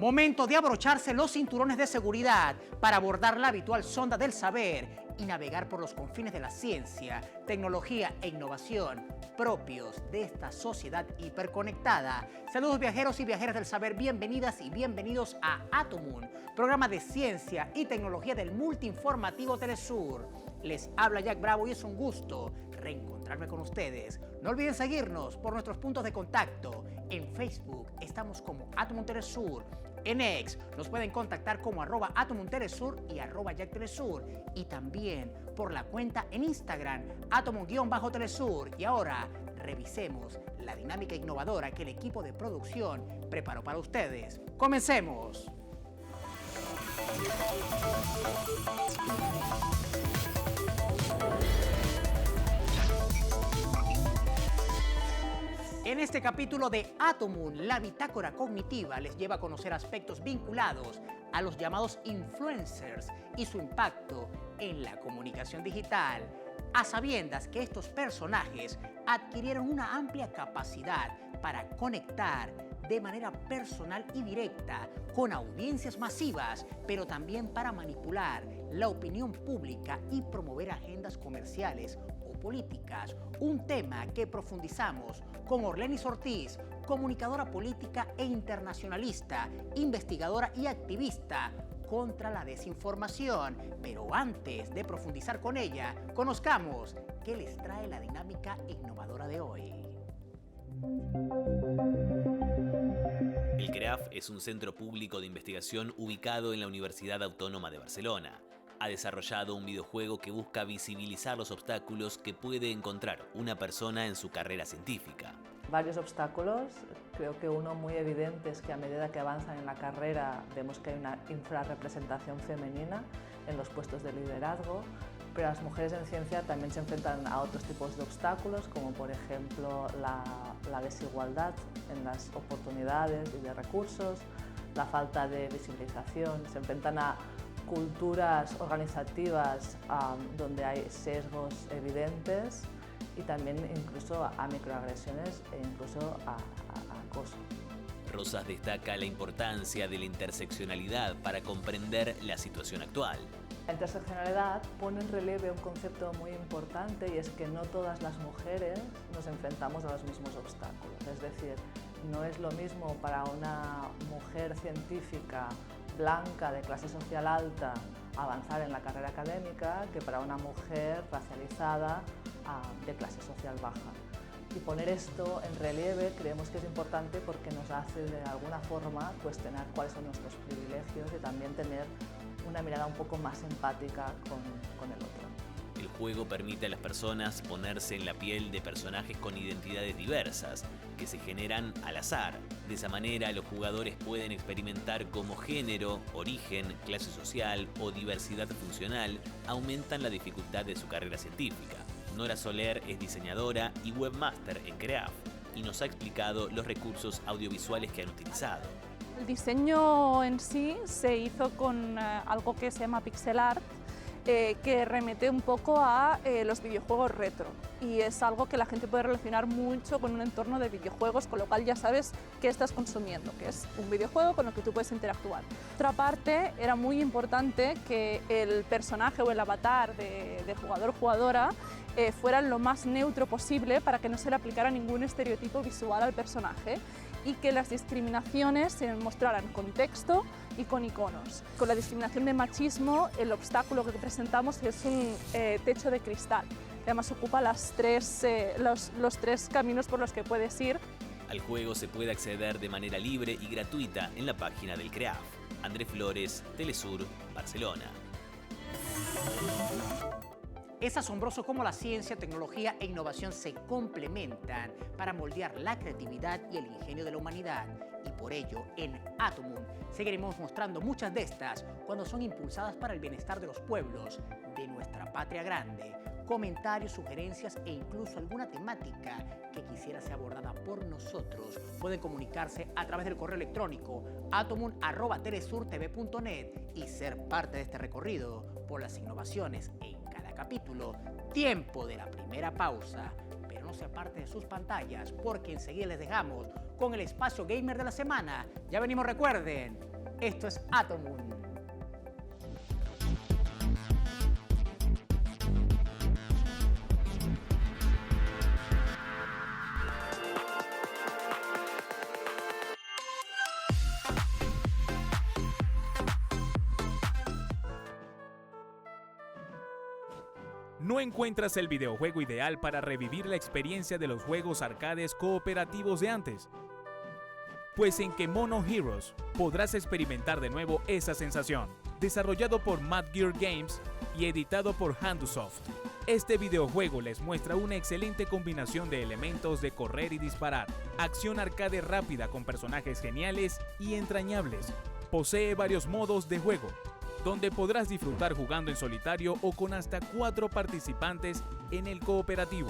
Momento de abrocharse los cinturones de seguridad para abordar la habitual sonda del saber y navegar por los confines de la ciencia, tecnología e innovación propios de esta sociedad hiperconectada. Saludos viajeros y viajeras del saber, bienvenidas y bienvenidos a Atomun, programa de ciencia y tecnología del multiinformativo Telesur. Les habla Jack Bravo y es un gusto reencontrarme con ustedes. No olviden seguirnos por nuestros puntos de contacto. En Facebook estamos como Atomun Telesur. En X nos pueden contactar como @Atomun Telesur y @JackTelesur. Y también por la cuenta en Instagram, Atomun_Telesur. Y ahora revisemos la dinámica innovadora que el equipo de producción preparó para ustedes. ¡Comencemos! En este capítulo de Atomun, la bitácora cognitiva les lleva a conocer aspectos vinculados a los llamados influencers y su impacto en la comunicación digital, a sabiendas que estos personajes adquirieron una amplia capacidad para conectar de manera personal y directa con audiencias masivas, pero también para manipular la opinión pública y promover agendas comerciales o políticas, un tema que profundizamos con Orlenis Ortiz, comunicadora política e internacionalista, investigadora y activista contra la desinformación. Pero antes de profundizar con ella, conozcamos qué les trae la dinámica innovadora de hoy. El CREAF es un centro público de investigación ubicado en la Universidad Autónoma de Barcelona. Ha desarrollado un videojuego que busca visibilizar los obstáculos que puede encontrar una persona en su carrera científica. Varios obstáculos, creo que uno muy evidente es que a medida que avanzan en la carrera vemos que hay una infrarrepresentación femenina en los puestos de liderazgo, pero las mujeres en ciencia también se enfrentan a otros tipos de obstáculos, como por ejemplo la desigualdad en las oportunidades y de recursos, la falta de visibilización, se enfrentan a culturas organizativas donde hay sesgos evidentes y también incluso a microagresiones e incluso a acoso. Rosas destaca la importancia de la interseccionalidad para comprender la situación actual. La interseccionalidad pone en relieve un concepto muy importante y es que no todas las mujeres nos enfrentamos a los mismos obstáculos. Es decir, no es lo mismo para una mujer científica blanca de clase social alta avanzar en la carrera académica que para una mujer racializada de clase social baja. Y poner esto en relieve creemos que es importante porque nos hace de alguna forma cuestionar cuáles son nuestros privilegios y también tener una mirada un poco más empática con el otro. El juego permite a las personas ponerse en la piel de personajes con identidades diversas, que se generan al azar. De esa manera, los jugadores pueden experimentar cómo género, origen, clase social o diversidad funcional aumentan la dificultad de su carrera científica. Nora Soler es diseñadora y webmaster en CREAF y nos ha explicado los recursos audiovisuales que han utilizado. El diseño en sí se hizo con algo que se llama pixel art, que remite un poco a los videojuegos retro y es algo que la gente puede relacionar mucho con un entorno de videojuegos, con lo cual ya sabes qué estás consumiendo, que es un videojuego con el que tú puedes interactuar. Otra parte, era muy importante que el personaje o el avatar de jugador o jugadora fuera lo más neutro posible para que no se le aplicara ningún estereotipo visual al personaje y que las discriminaciones se mostraran con texto y con iconos. Con la discriminación de machismo, el obstáculo que presentamos es un techo de cristal. Además ocupa los tres caminos por los que puedes ir. Al juego se puede acceder de manera libre y gratuita en la página del CREAF. Andrés Flores, Telesur, Barcelona. Es asombroso cómo la ciencia, tecnología e innovación se complementan para moldear la creatividad y el ingenio de la humanidad. Y por ello, en Atomun seguiremos mostrando muchas de estas cuando son impulsadas para el bienestar de los pueblos de nuestra patria grande. Comentarios, sugerencias e incluso alguna temática que quisiera ser abordada por nosotros pueden comunicarse a través del correo electrónico atomun@telesurtv.net y ser parte de este recorrido por las innovaciones en cada capítulo. Tiempo de la primera pausa, pero no se aparte de sus pantallas porque enseguida les dejamos con el espacio gamer de la semana. Ya venimos, recuerden. Esto es Atomun. ¿No encuentras el videojuego ideal para revivir la experiencia de los juegos arcades cooperativos de antes? Pues en Kemono Heroes podrás experimentar de nuevo esa sensación. Desarrollado por Mad Gear Games y editado por Handusoft, este videojuego les muestra una excelente combinación de elementos de correr y disparar, acción arcade rápida con personajes geniales y entrañables. Posee varios modos de juego, donde podrás disfrutar jugando en solitario o con hasta 4 participantes en el cooperativo,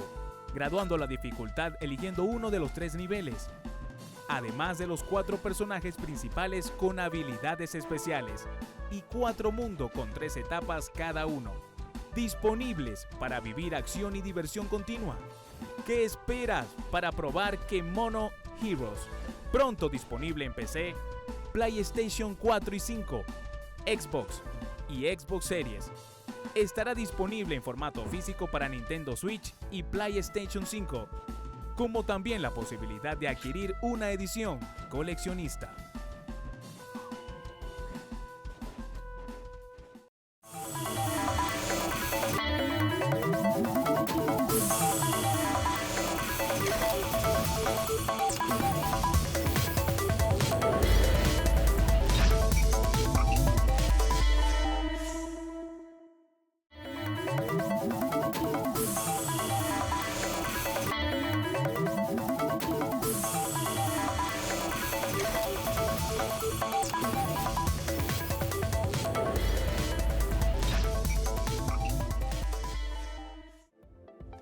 graduando la dificultad eligiendo uno de los 3 niveles, además de los 4 personajes principales con habilidades especiales y 4 mundos con 3 etapas cada uno, disponibles para vivir acción y diversión continua. ¿Qué esperas para probar Kemono Heroes? Pronto disponible en PC, PlayStation 4 y 5, Xbox y Xbox Series. Estará disponible en formato físico para Nintendo Switch y PlayStation 5, como también la posibilidad de adquirir una edición coleccionista.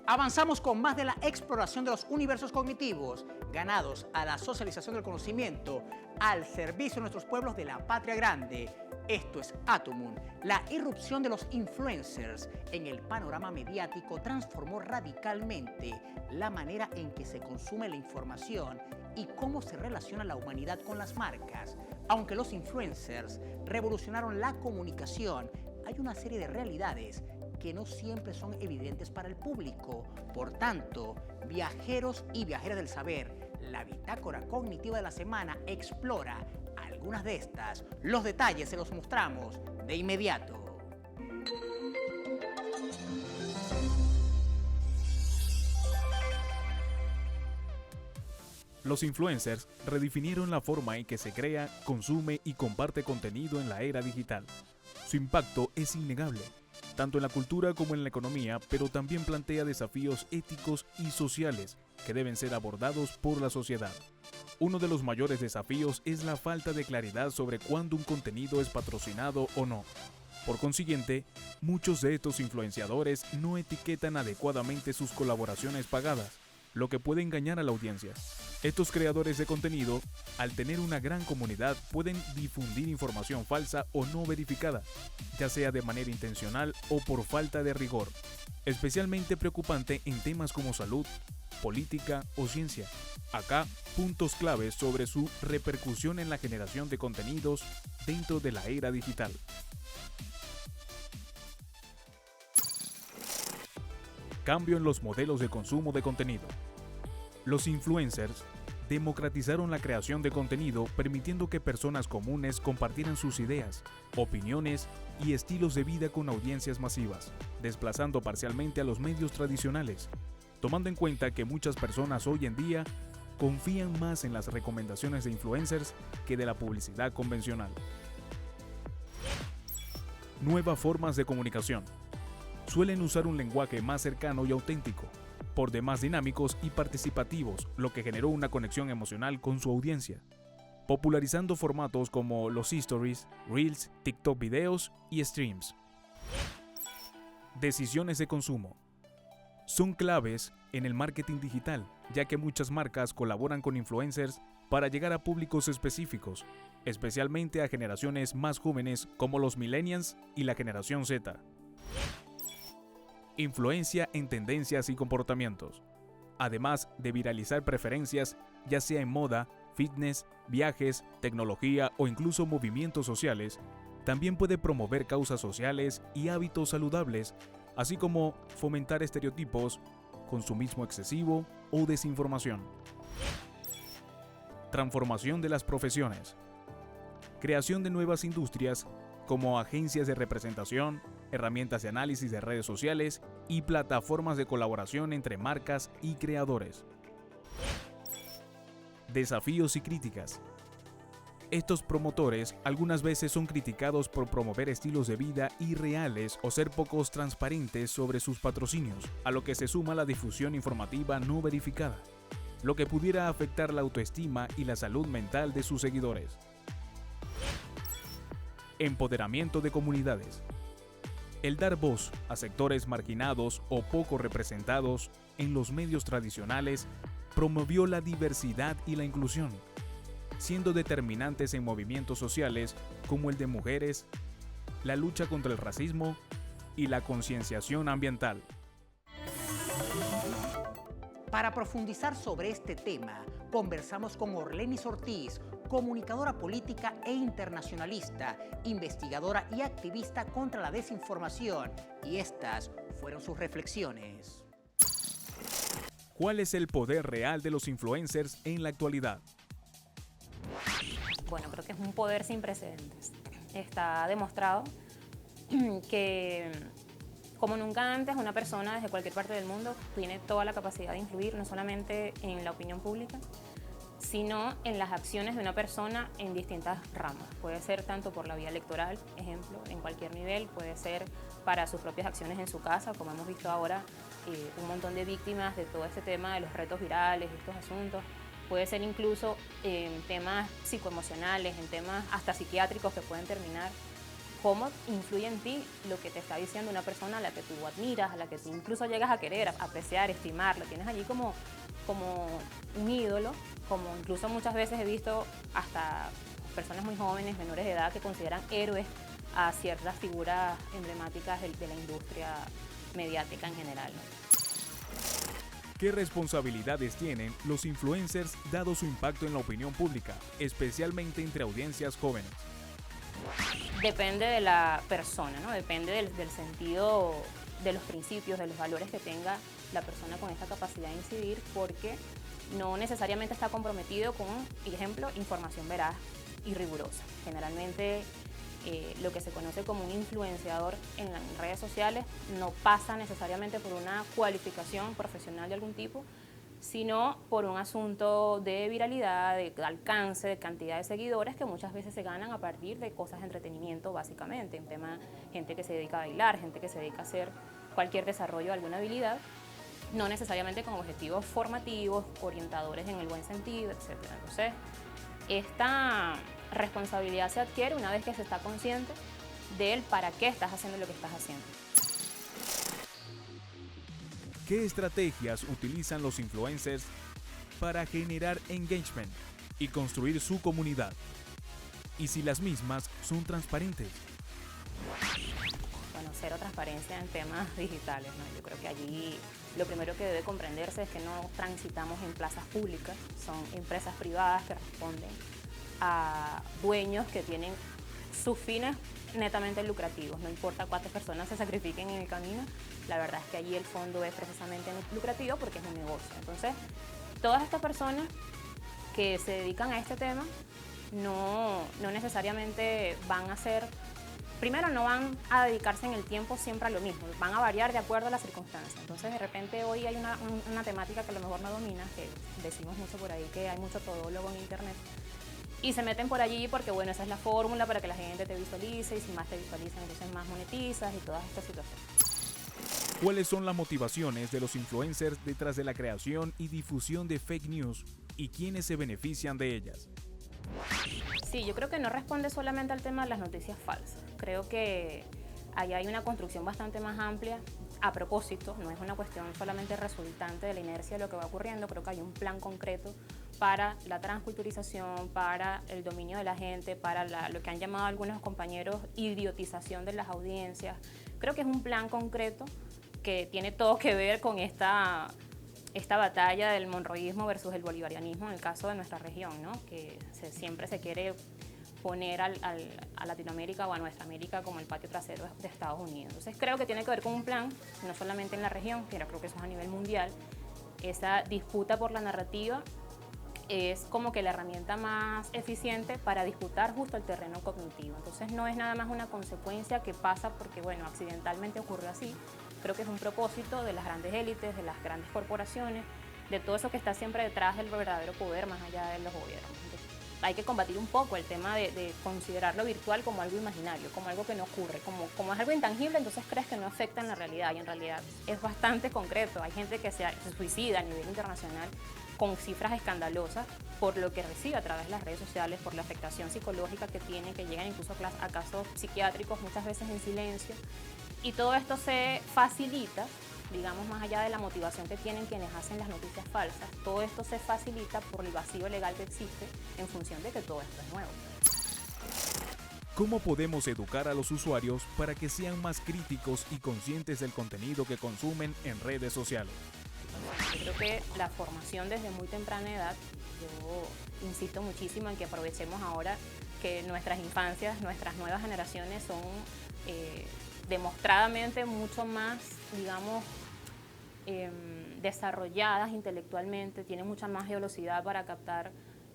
Avanzamos con más de la exploración de los universos cognitivos, ganados a la socialización del conocimiento, al servicio de nuestros pueblos de la patria grande. Esto es Atomun. La irrupción de los influencers en el panorama mediático transformó radicalmente la manera en que se consume la información y cómo se relaciona la humanidad con las marcas. Aunque los influencers revolucionaron la comunicación, hay una serie de realidades que no siempre son evidentes para el público. Por tanto, viajeros y viajeras del saber, la bitácora cognitiva de la semana explora algunas de estas. Los detalles se los mostramos de inmediato. Los influencers redefinieron la forma en que se crea, consume y comparte contenido en la era digital. Su impacto es innegable, tanto en la cultura como en la economía, pero también plantea desafíos éticos y sociales que deben ser abordados por la sociedad. Uno de los mayores desafíos es la falta de claridad sobre cuándo un contenido es patrocinado o no. Por consiguiente, muchos de estos influenciadores no etiquetan adecuadamente sus colaboraciones pagadas, lo que puede engañar a la audiencia. Estos creadores de contenido, al tener una gran comunidad, pueden difundir información falsa o no verificada, ya sea de manera intencional o por falta de rigor. Especialmente preocupante en temas como salud, política o ciencia. Acá, puntos claves sobre su repercusión en la generación de contenidos dentro de la era digital. Cambio en los modelos de consumo de contenido. Los influencers democratizaron la creación de contenido, permitiendo que personas comunes compartieran sus ideas, opiniones y estilos de vida con audiencias masivas, desplazando parcialmente a los medios tradicionales, tomando en cuenta que muchas personas hoy en día confían más en las recomendaciones de influencers que de la publicidad convencional. Nuevas formas de comunicación. Suelen usar un lenguaje más cercano y auténtico, por demás dinámicos y participativos, lo que generó una conexión emocional con su audiencia, popularizando formatos como los stories, reels, TikTok videos y streams. Decisiones de consumo. Son claves en el marketing digital, ya que muchas marcas colaboran con influencers para llegar a públicos específicos, especialmente a generaciones más jóvenes como los millennials y la generación Z. Influencia en tendencias y comportamientos. Además de viralizar preferencias, ya sea en moda, fitness, viajes, tecnología o incluso movimientos sociales, también puede promover causas sociales y hábitos saludables, así como fomentar estereotipos, consumismo excesivo o desinformación. Transformación de las profesiones. Creación de nuevas industrias como agencias de representación, herramientas de análisis de redes sociales y plataformas de colaboración entre marcas y creadores. Desafíos y críticas. Estos promotores algunas veces son criticados por promover estilos de vida irreales o ser pocos transparentes sobre sus patrocinios, a lo que se suma la difusión informativa no verificada, lo que pudiera afectar la autoestima y la salud mental de sus seguidores. Empoderamiento de comunidades. El dar voz a sectores marginados o poco representados en los medios tradicionales promovió la diversidad y la inclusión, siendo determinantes en movimientos sociales como el de mujeres, la lucha contra el racismo y la concienciación ambiental. Para profundizar sobre este tema, conversamos con Orlenis Ortiz, comunicadora política e internacionalista, investigadora y activista contra la desinformación, y estas fueron sus reflexiones. ¿Cuál es el poder real de los influencers en la actualidad? Bueno, creo que es un poder sin precedentes. Está demostrado que como nunca antes una persona desde cualquier parte del mundo tiene toda la capacidad de influir no solamente en la opinión pública, sino en las acciones de una persona en distintas ramas. Puede ser tanto por la vía electoral, ejemplo, en cualquier nivel, puede ser para sus propias acciones en su casa, como hemos visto ahora, un montón de víctimas de todo este tema de los retos virales, estos asuntos. Puede ser incluso en temas psicoemocionales, en temas hasta psiquiátricos que pueden terminar. ¿Cómo influye en ti lo que te está diciendo una persona a la que tú admiras, a la que tú incluso llegas a querer, a apreciar, estimar? Lo tienes allí como un ídolo, como incluso muchas veces he visto hasta personas muy jóvenes, menores de edad, que consideran héroes a ciertas figuras emblemáticas de la industria mediática en general, ¿no? ¿Qué responsabilidades tienen los influencers dado su impacto en la opinión pública, especialmente entre audiencias jóvenes? Depende de la persona, ¿no? Depende del sentido, de los principios, de los valores que tenga la persona con esta capacidad de incidir, porque no necesariamente está comprometido con, por ejemplo, información veraz y rigurosa. Generalmente lo que se conoce como un influenciador en las redes sociales no pasa necesariamente por una cualificación profesional de algún tipo, sino por un asunto de viralidad, de alcance, de cantidad de seguidores que muchas veces se ganan a partir de cosas de entretenimiento básicamente, en tema gente que se dedica a bailar, gente que se dedica a hacer cualquier desarrollo de alguna habilidad, no necesariamente con objetivos formativos, orientadores en el buen sentido, etc. Entonces, esta responsabilidad se adquiere una vez que se está consciente del para qué estás haciendo lo que estás haciendo. ¿Qué estrategias utilizan los influencers para generar engagement y construir su comunidad? Y si las mismas son transparentes. Bueno, cero transparencia en temas digitales, ¿no? Yo creo que allí lo primero que debe comprenderse es que no transitamos en plazas públicas, son empresas privadas que responden a dueños que tienen sus fines netamente lucrativos, no importa cuántas personas se sacrifiquen en el camino, la verdad es que allí el fondo es precisamente lucrativo porque es un negocio. Entonces, todas estas personas que se dedican a este tema no necesariamente van a ser, primero no van a dedicarse en el tiempo siempre a lo mismo, van a variar de acuerdo a las circunstancias. Entonces, de repente hoy hay una temática que a lo mejor no dominas, que decimos mucho por ahí que hay mucho todólogo en internet, y se meten por allí porque, bueno, esa es la fórmula para que la gente te visualice, y si más te visualizan, entonces más monetizas y todas estas situaciones. ¿Cuáles son las motivaciones de los influencers detrás de la creación y difusión de fake news y quiénes se benefician de ellas? Sí, yo creo que no responde solamente al tema de las noticias falsas. Creo que ahí hay una construcción bastante más amplia. A propósito, no es una cuestión solamente resultante de la inercia de lo que va ocurriendo, creo que hay un plan concreto para la transculturización, para el dominio de la gente, para lo que han llamado algunos compañeros idiotización de las audiencias. Creo que es un plan concreto que tiene todo que ver con esta esta batalla del monroísmo versus el bolivarianismo en el caso de nuestra región, ¿no? Que siempre se quiere poner a Latinoamérica o a nuestra América como el patio trasero de Estados Unidos. Entonces creo que tiene que ver con un plan, no solamente en la región, pero creo que eso es a nivel mundial. Esa disputa por la narrativa es como que la herramienta más eficiente para disputar justo el terreno cognitivo. Entonces no es nada más una consecuencia que pasa porque, bueno, accidentalmente ocurrió así. Creo que es un propósito de las grandes élites, de las grandes corporaciones, de todo eso que está siempre detrás del verdadero poder más allá de los gobiernos. Entonces, hay que combatir un poco el tema de considerar lo virtual como algo imaginario, como algo que no ocurre, como es algo intangible, entonces crees que no afecta en la realidad, y en realidad es bastante concreto. Hay gente que se suicida a nivel internacional con cifras escandalosas por lo que recibe a través de las redes sociales, por la afectación psicológica que tiene, que llegan incluso a casos psiquiátricos, muchas veces en silencio. Y todo esto se facilita, digamos, más allá de la motivación que tienen quienes hacen las noticias falsas, todo esto se facilita por el vacío legal que existe en función de que todo esto es nuevo. ¿Cómo podemos educar a los usuarios para que sean más críticos y conscientes del contenido que consumen en redes sociales? Yo creo que la formación desde muy temprana edad, yo insisto muchísimo en que aprovechemos ahora que nuestras infancias, nuestras nuevas generaciones son demostradamente mucho más, digamos, desarrolladas intelectualmente, tienen mucha más velocidad para captar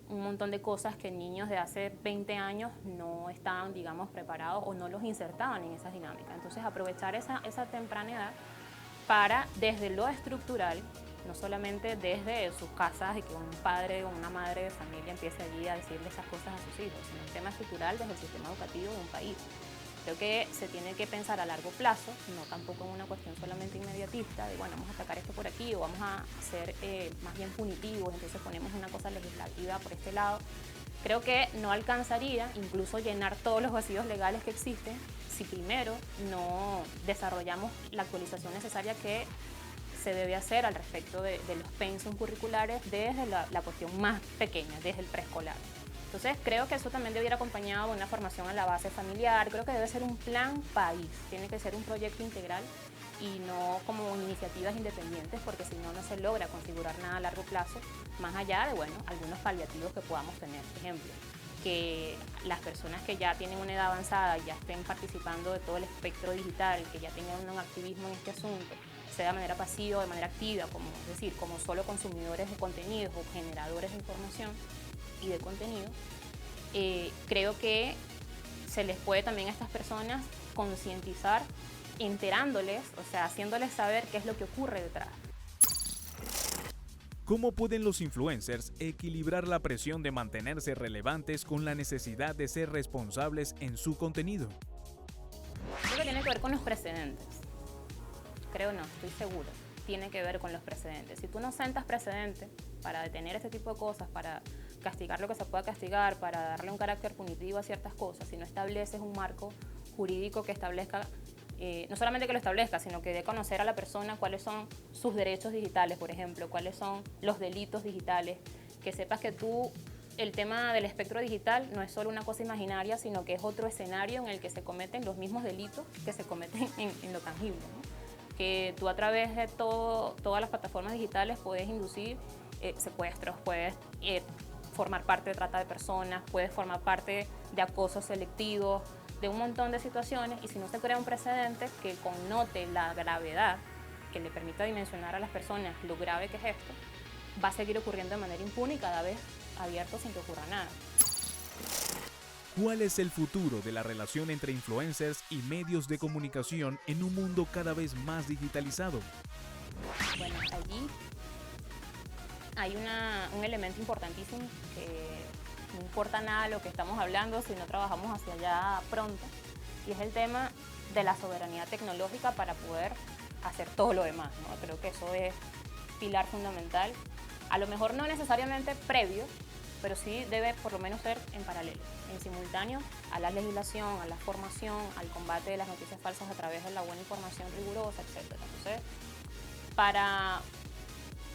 un montón de cosas que niños de hace 20 años no estaban, digamos, preparados o no los insertaban en esas dinámicas. Entonces, aprovechar esa temprana edad para, desde lo estructural, no solamente desde sus casas y que un padre o una madre de familia empiece allí a decirle esas cosas a sus hijos, sino el tema estructural desde el sistema educativo de un país. Creo que se tiene que pensar a largo plazo, no tampoco en una cuestión solamente inmediatista, de bueno, vamos a atacar esto por aquí o vamos a ser más bien punitivos, entonces ponemos una cosa legislativa por este lado. Creo que no alcanzaría incluso llenar todos los vacíos legales que existen si primero no desarrollamos la actualización necesaria que se debe hacer al respecto de los pensum curriculares desde la cuestión más pequeña, desde el preescolar. Entonces creo que eso también debe ir acompañado de una formación a la base familiar, creo que debe ser un plan país, tiene que ser un proyecto integral y no como iniciativas independientes, porque si no, no se logra configurar nada a largo plazo, más allá de, bueno, algunos paliativos que podamos tener. Por ejemplo, que las personas que ya tienen una edad avanzada ya estén participando de todo el espectro digital, que ya tengan un activismo en este asunto, sea de manera pasiva o de manera activa, como, es decir, como solo consumidores de contenidos o generadores de información y de contenido, creo que se les puede también a estas personas concientizar enterándoles, o sea, haciéndoles saber qué es lo que ocurre detrás. ¿Cómo pueden los influencers equilibrar la presión de mantenerse relevantes con la necesidad de ser responsables en su contenido? Creo que tiene que ver con los precedentes. Creo no, estoy segura. Tiene que ver con los precedentes. Si tú no sentas precedentes para detener este tipo de cosas, para castigar lo que se pueda castigar, para darle un carácter punitivo a ciertas cosas, si no estableces un marco jurídico que establezca, no solamente que lo establezca, sino que dé a conocer a la persona cuáles son sus derechos digitales, por ejemplo, cuáles son los delitos digitales, que sepas que tú, el tema del espectro digital no es solo una cosa imaginaria, sino que es otro escenario en el que se cometen los mismos delitos que se cometen en lo tangible, ¿no? Que tú a través de todas las plataformas digitales puedes inducir secuestros, puedes formar parte de trata de personas, puedes formar parte de acoso selectivo, de un montón de situaciones, y si no se crea un precedente que connote la gravedad, que le permita dimensionar a las personas lo grave que es esto, va a seguir ocurriendo de manera impune y cada vez abierto sin que ocurra nada. ¿Cuál es el futuro de la relación entre influencers y medios de comunicación en un mundo cada vez más digitalizado? Bueno, allí hay un elemento importantísimo que no importa nada lo que estamos hablando si no trabajamos hacia allá pronto, y es el tema de la soberanía tecnológica para poder hacer todo lo demás, ¿no? Creo que eso es pilar fundamental, a lo mejor no necesariamente previo, pero sí debe por lo menos ser en paralelo, en simultáneo a la legislación, a la formación, al combate de las noticias falsas a través de la buena información rigurosa, etc. Entonces, para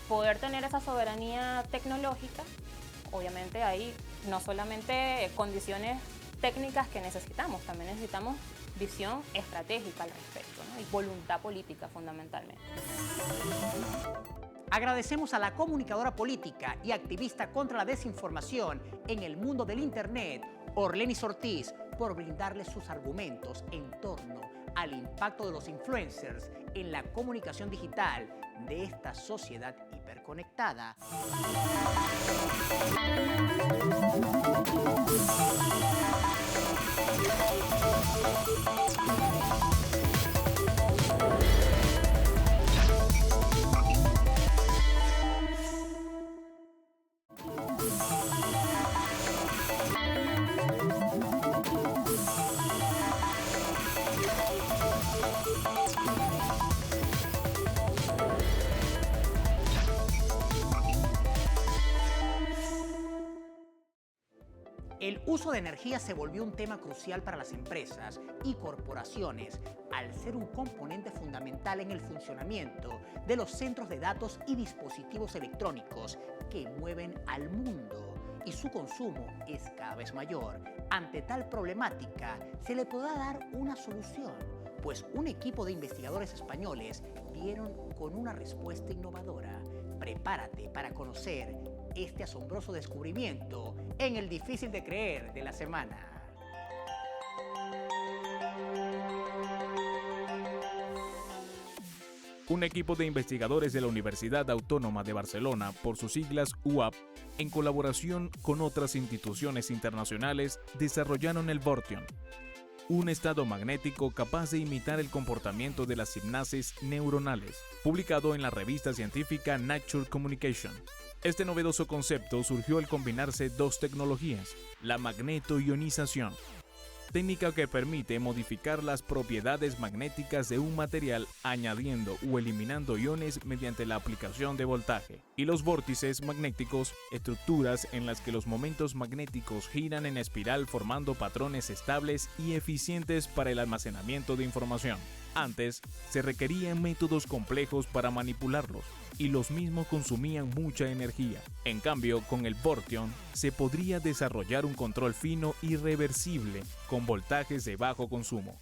poder tener esa soberanía tecnológica, obviamente hay no solamente condiciones técnicas que necesitamos, también necesitamos visión estratégica al respecto, ¿no? Y voluntad política fundamentalmente. Agradecemos a la comunicadora política y activista contra la desinformación en el mundo del Internet, Orlenis Ortiz, por brindarles sus argumentos en torno al impacto de los influencers en la comunicación digital de esta sociedad hiperconectada. El uso de energía se volvió un tema crucial para las empresas y corporaciones al ser un componente fundamental en el funcionamiento de los centros de datos y dispositivos electrónicos que mueven al mundo, y su consumo es cada vez mayor. Ante tal problemática, se le podrá dar una solución, pues un equipo de investigadores españoles dieron con una respuesta innovadora. Prepárate para conocer este asombroso descubrimiento en el difícil de creer de la semana. Un equipo de investigadores de la Universidad Autónoma de Barcelona, por sus siglas UAB, en colaboración con otras instituciones internacionales, desarrollaron el Vortion, un estado magnético capaz de imitar el comportamiento de las sinapsis neuronales, publicado en la revista científica Nature Communication. Este novedoso concepto surgió al combinarse dos tecnologías, la magnetoionización, técnica que permite modificar las propiedades magnéticas de un material añadiendo o eliminando iones mediante la aplicación de voltaje, y los vórtices magnéticos, estructuras en las que los momentos magnéticos giran en espiral formando patrones estables y eficientes para el almacenamiento de información. Antes, se requerían métodos complejos para manipularlos, y los mismos consumían mucha energía. En cambio, con el Vortion se podría desarrollar un control fino y reversible con voltajes de bajo consumo.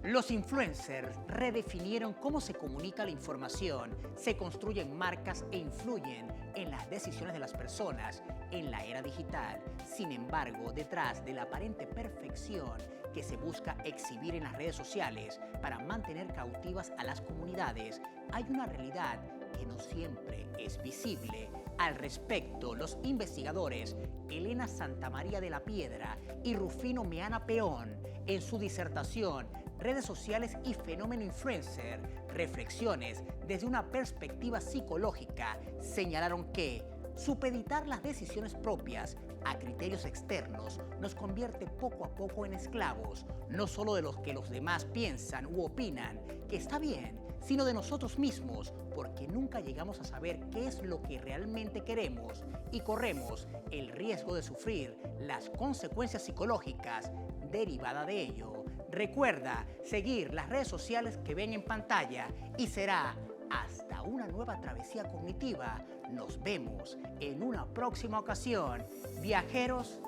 Los influencers redefinieron cómo se comunica la información, se construyen marcas e influyen en las decisiones de las personas en la era digital. Sin embargo, detrás de la aparente perfección que se busca exhibir en las redes sociales para mantener cautivas a las comunidades, hay una realidad que no siempre es visible. Al respecto, los investigadores Elena Santamaría de la Piedra y Rufino Meana Peón, en su disertación Redes sociales y fenómeno influencer, reflexiones desde una perspectiva psicológica, señalaron que supeditar las decisiones propias a criterios externos nos convierte poco a poco en esclavos, no solo de los que los demás piensan u opinan, que está bien, sino de nosotros mismos, porque nunca llegamos a saber qué es lo que realmente queremos y corremos el riesgo de sufrir las consecuencias psicológicas derivadas de ello. Recuerda seguir las redes sociales que ven en pantalla y será hasta una nueva travesía cognitiva. Nos vemos en una próxima ocasión, viajeros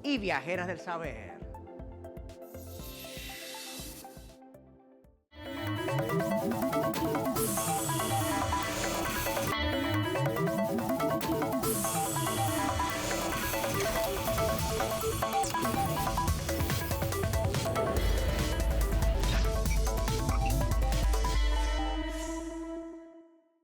y viajeras del saber.